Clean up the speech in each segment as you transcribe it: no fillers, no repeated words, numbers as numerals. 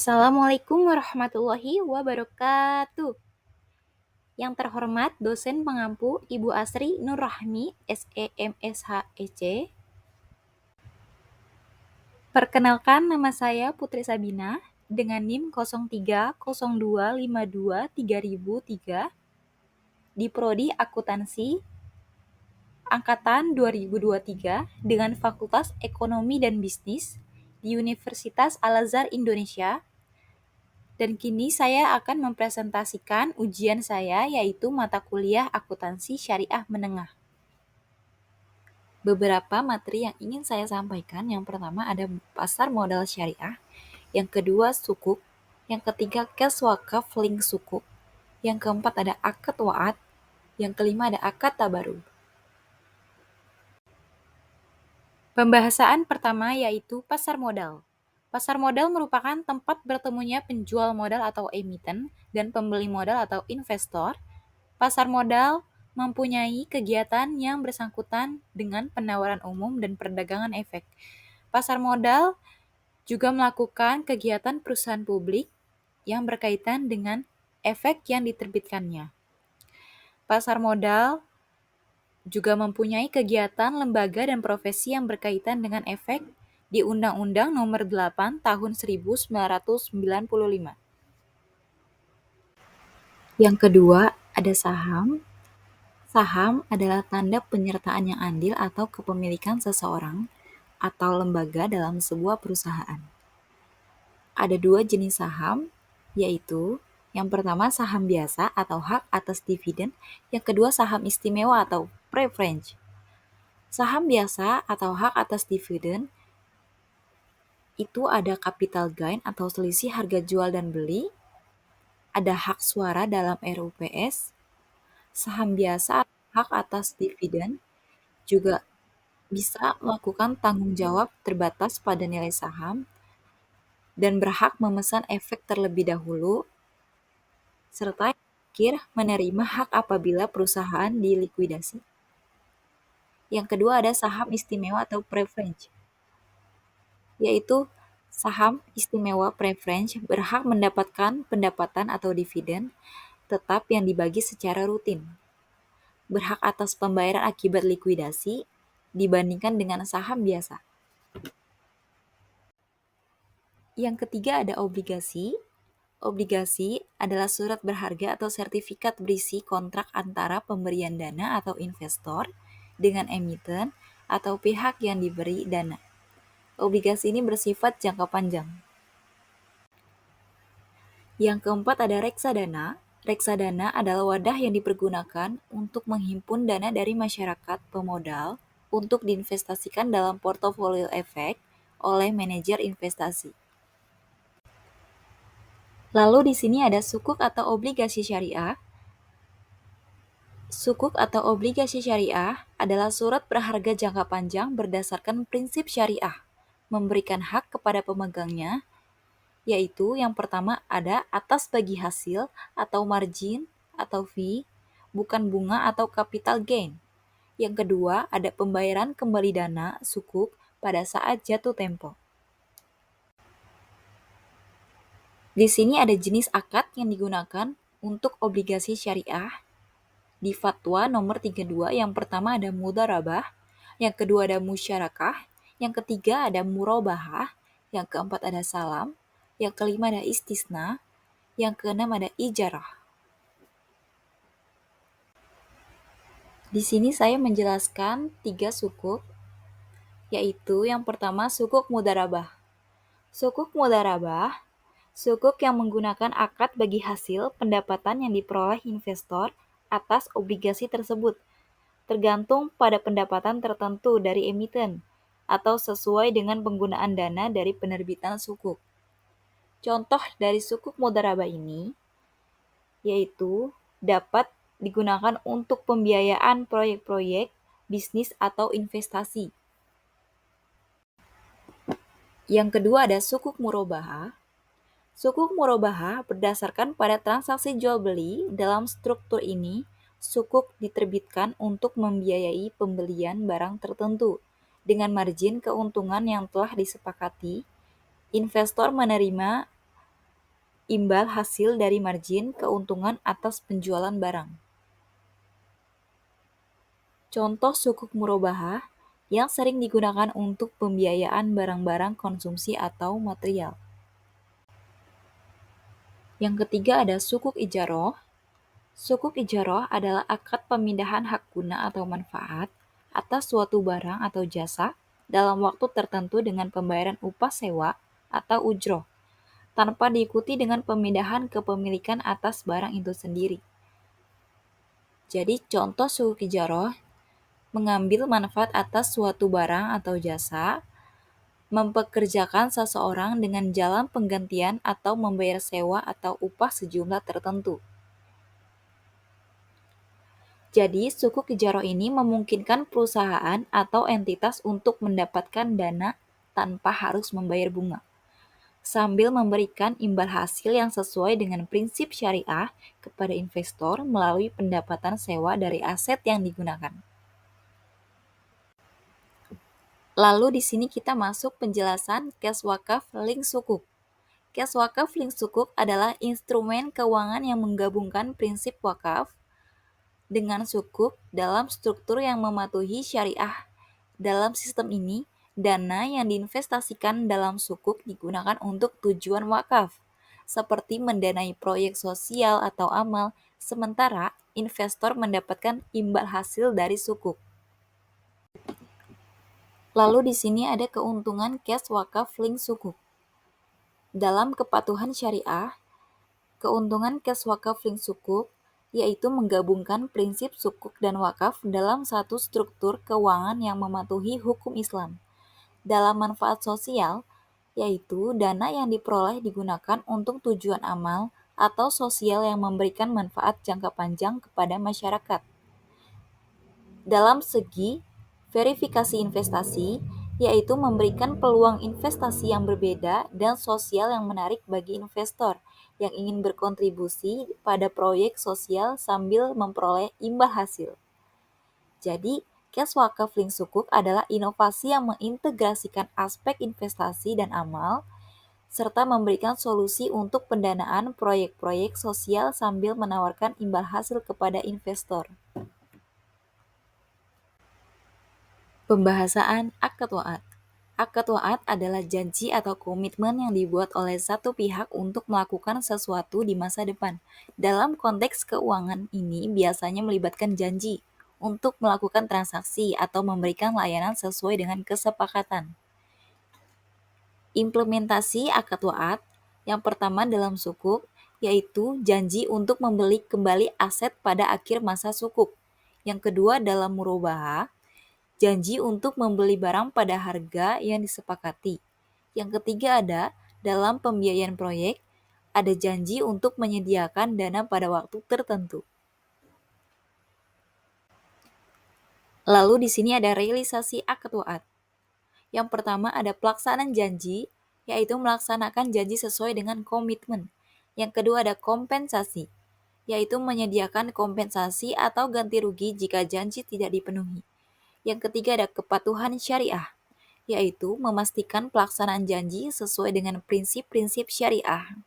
Assalamualaikum warahmatullahi wabarakatuh. Yang terhormat dosen pengampu Ibu Asri Nurrahmi, SEMSHEC. Perkenalkan, nama saya Putri Sabina dengan NIM 0302523003 di Prodi Akuntansi angkatan 2023 dengan Fakultas Ekonomi dan Bisnis di Universitas Al-Azhar Indonesia. Dan kini saya akan mempresentasikan ujian saya, yaitu mata kuliah Akuntansi Syariah Menengah. Beberapa materi yang ingin saya sampaikan, yang pertama ada pasar modal syariah, yang kedua sukuk, yang ketiga kes wakaf link sukuk, yang keempat ada akad wa'ad, yang kelima ada akad tabarur. Pembahasan pertama yaitu pasar modal. Pasar modal merupakan tempat bertemunya penjual modal atau emiten dan pembeli modal atau investor. Pasar modal mempunyai kegiatan yang bersangkutan dengan penawaran umum dan perdagangan efek. Pasar modal juga melakukan kegiatan perusahaan publik yang berkaitan dengan efek yang diterbitkannya. Pasar modal juga mempunyai kegiatan lembaga dan profesi yang berkaitan dengan efek di Undang-Undang Nomor 8 Tahun 1995. Yang kedua, ada saham. Saham adalah tanda penyertaan yang andil atau kepemilikan seseorang atau lembaga dalam sebuah perusahaan. Ada dua jenis saham, yaitu yang pertama saham biasa atau hak atas dividen, yang kedua saham istimewa atau preference. Saham biasa atau hak atas dividen itu ada capital gain atau selisih harga jual dan beli, ada hak suara dalam RUPS. Saham biasa atau hak atas dividen juga bisa melakukan tanggung jawab terbatas pada nilai saham dan berhak memesan efek terlebih dahulu, serta akhir menerima hak apabila perusahaan dilikuidasi. Yang kedua ada saham istimewa atau preference, yaitu saham istimewa preference berhak mendapatkan pendapatan atau dividen tetap yang dibagi secara rutin. Berhak atas pembayaran akibat likuidasi dibandingkan dengan saham biasa. Yang ketiga ada obligasi. Obligasi adalah surat berharga atau sertifikat berisi kontrak antara pemberian dana atau investor dengan emiten atau pihak yang diberi dana. Obligasi ini bersifat jangka panjang. Yang keempat ada reksadana. Reksadana adalah wadah yang dipergunakan untuk menghimpun dana dari masyarakat pemodal untuk diinvestasikan dalam portofolio efek oleh manajer investasi. Lalu di sini ada sukuk atau obligasi syariah. Sukuk atau obligasi syariah adalah surat berharga jangka panjang berdasarkan prinsip syariah, memberikan hak kepada pemegangnya, yaitu yang pertama ada atas bagi hasil atau margin atau fee, bukan bunga atau capital gain. Yang kedua ada pembayaran kembali dana sukuk pada saat jatuh tempo. Di sini ada jenis akad yang digunakan untuk obligasi syariah. Di Fatwa nomor 32, yang pertama ada mudharabah, yang kedua ada musyarakah, yang ketiga ada murabahah, yang keempat ada salam, yang kelima ada istisna, yang keenam ada ijarah. Di sini saya menjelaskan 3 sukuk, yaitu yang pertama sukuk mudharabah. Sukuk mudharabah, sukuk yang menggunakan akad bagi hasil pendapatan yang diperoleh investor atas obligasi tersebut, tergantung pada pendapatan tertentu dari emiten atau sesuai dengan penggunaan dana dari penerbitan sukuk. Contoh dari sukuk mudharabah ini yaitu dapat digunakan untuk pembiayaan proyek-proyek bisnis atau investasi. Yang kedua ada sukuk murabahah. Sukuk murabahah berdasarkan pada transaksi jual beli. Dalam struktur ini, sukuk diterbitkan untuk membiayai pembelian barang tertentu dengan margin keuntungan yang telah disepakati. Investor menerima imbal hasil dari margin keuntungan atas penjualan barang. Contoh sukuk murabahah yang sering digunakan untuk pembiayaan barang-barang konsumsi atau material. Yang ketiga ada sukuk ijaroh. Sukuk ijaroh adalah akad pemindahan hak guna atau manfaat atas suatu barang atau jasa dalam waktu tertentu dengan pembayaran upah sewa atau ujroh, tanpa diikuti dengan pemindahan kepemilikan atas barang itu sendiri. Jadi contoh sukuk ijaroh mengambil manfaat atas suatu barang atau jasa, mempekerjakan seseorang dengan jalan penggantian atau membayar sewa atau upah sejumlah tertentu. Jadi, sukuk ijaroh ini memungkinkan perusahaan atau entitas untuk mendapatkan dana tanpa harus membayar bunga, sambil memberikan imbal hasil yang sesuai dengan prinsip syariah kepada investor melalui pendapatan sewa dari aset yang digunakan. Lalu di sini kita masuk penjelasan cash wakaf link sukuk. Cash wakaf link sukuk adalah instrumen keuangan yang menggabungkan prinsip wakaf dengan sukuk dalam struktur yang mematuhi syariah. Dalam sistem ini, dana yang diinvestasikan dalam sukuk digunakan untuk tujuan wakaf, seperti mendanai proyek sosial atau amal, sementara investor mendapatkan imbal hasil dari sukuk. Lalu di sini ada keuntungan cash wakaf link sukuk. Dalam kepatuhan syariah, keuntungan cash wakaf link sukuk yaitu menggabungkan prinsip sukuk dan wakaf dalam satu struktur keuangan yang mematuhi hukum Islam. Dalam manfaat sosial, yaitu dana yang diperoleh digunakan untuk tujuan amal atau sosial yang memberikan manfaat jangka panjang kepada masyarakat. Dalam segi verifikasi investasi, yaitu memberikan peluang investasi yang berbeda dan sosial yang menarik bagi investor yang ingin berkontribusi pada proyek sosial sambil memperoleh imbal hasil. Jadi, cash wakaf link sukuk adalah inovasi yang mengintegrasikan aspek investasi dan amal, serta memberikan solusi untuk pendanaan proyek-proyek sosial sambil menawarkan imbal hasil kepada investor. Pembahasan akad wa'ad. Akad wa'ad adalah janji atau komitmen yang dibuat oleh satu pihak untuk melakukan sesuatu di masa depan. Dalam konteks keuangan ini biasanya melibatkan janji untuk melakukan transaksi atau memberikan layanan sesuai dengan kesepakatan. Implementasi akad wa'ad yang pertama dalam sukuk yaitu janji untuk membeli kembali aset pada akhir masa sukuk. Yang kedua dalam murabahah, janji untuk membeli barang pada harga yang disepakati. Yang ketiga ada dalam pembiayaan proyek, ada janji untuk menyediakan dana pada waktu tertentu. Lalu di sini ada realisasi akad wa'ad. Yang pertama ada pelaksanaan janji, yaitu melaksanakan janji sesuai dengan komitmen. Yang kedua ada kompensasi, yaitu menyediakan kompensasi atau ganti rugi jika janji tidak dipenuhi. Yang ketiga ada kepatuhan syariah, yaitu memastikan pelaksanaan janji sesuai dengan prinsip-prinsip syariah.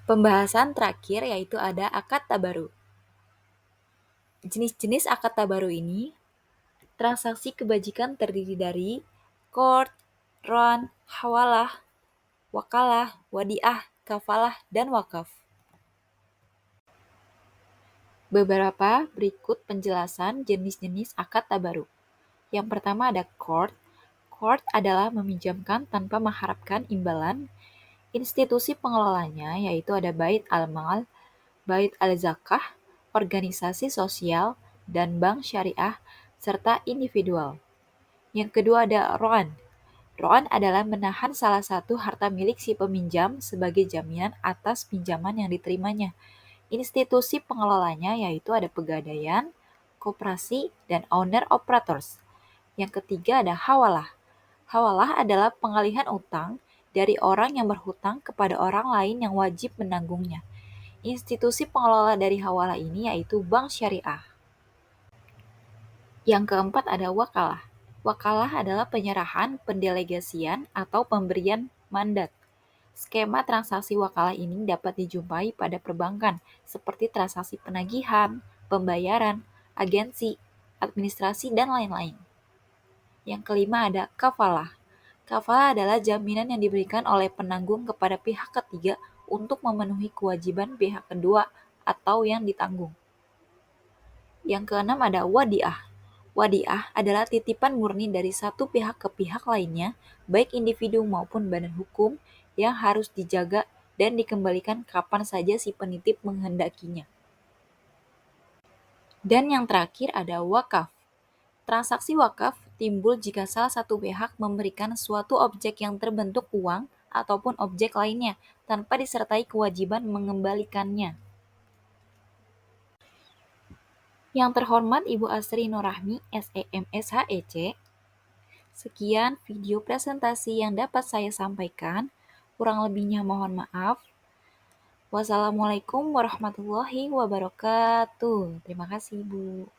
Pembahasan terakhir yaitu ada akad tabaru. Jenis-jenis akad tabaru ini, transaksi kebajikan terdiri dari qard, ron, hawalah, wakalah, wadiah, kafalah, dan wakaf. Beberapa berikut penjelasan jenis-jenis akad tabaru. Yang pertama ada qard. Qard adalah meminjamkan tanpa mengharapkan imbalan. Institusi pengelolanya yaitu ada Bait al-Mal, Bait al-Zakah, organisasi sosial, dan bank syariah, serta individual. Yang kedua ada ro'an. Ro'an adalah menahan salah satu harta milik si peminjam sebagai jaminan atas pinjaman yang diterimanya. Institusi pengelolanya yaitu ada pegadaian, koperasi, dan owner operators. Yang ketiga ada hawalah. Hawalah adalah pengalihan utang dari orang yang berhutang kepada orang lain yang wajib menanggungnya. Institusi pengelola dari hawalah ini yaitu bank syariah. Yang keempat ada wakalah. Wakalah adalah penyerahan, pendelegasian, atau pemberian mandat. Skema transaksi wakalah ini dapat dijumpai pada perbankan, seperti transaksi penagihan, pembayaran, agensi, administrasi, dan lain-lain. Yang kelima ada kafalah. Kafalah adalah jaminan yang diberikan oleh penanggung kepada pihak ketiga untuk memenuhi kewajiban pihak kedua atau yang ditanggung. Yang keenam ada wadiah. Wadiah adalah titipan murni dari satu pihak ke pihak lainnya, baik individu maupun badan hukum, yang harus dijaga dan dikembalikan kapan saja si penitip menghendakinya. Dan yang terakhir ada wakaf. Transaksi wakaf timbul jika salah satu pihak memberikan suatu objek yang terbentuk uang ataupun objek lainnya tanpa disertai kewajiban mengembalikannya. Yang terhormat Ibu Asri Nurrahmi, SEM SHEC, sekian video presentasi yang dapat saya sampaikan. Kurang lebihnya mohon maaf. Wassalamualaikum warahmatullahi wabarakatuh. Terima kasih, Bu.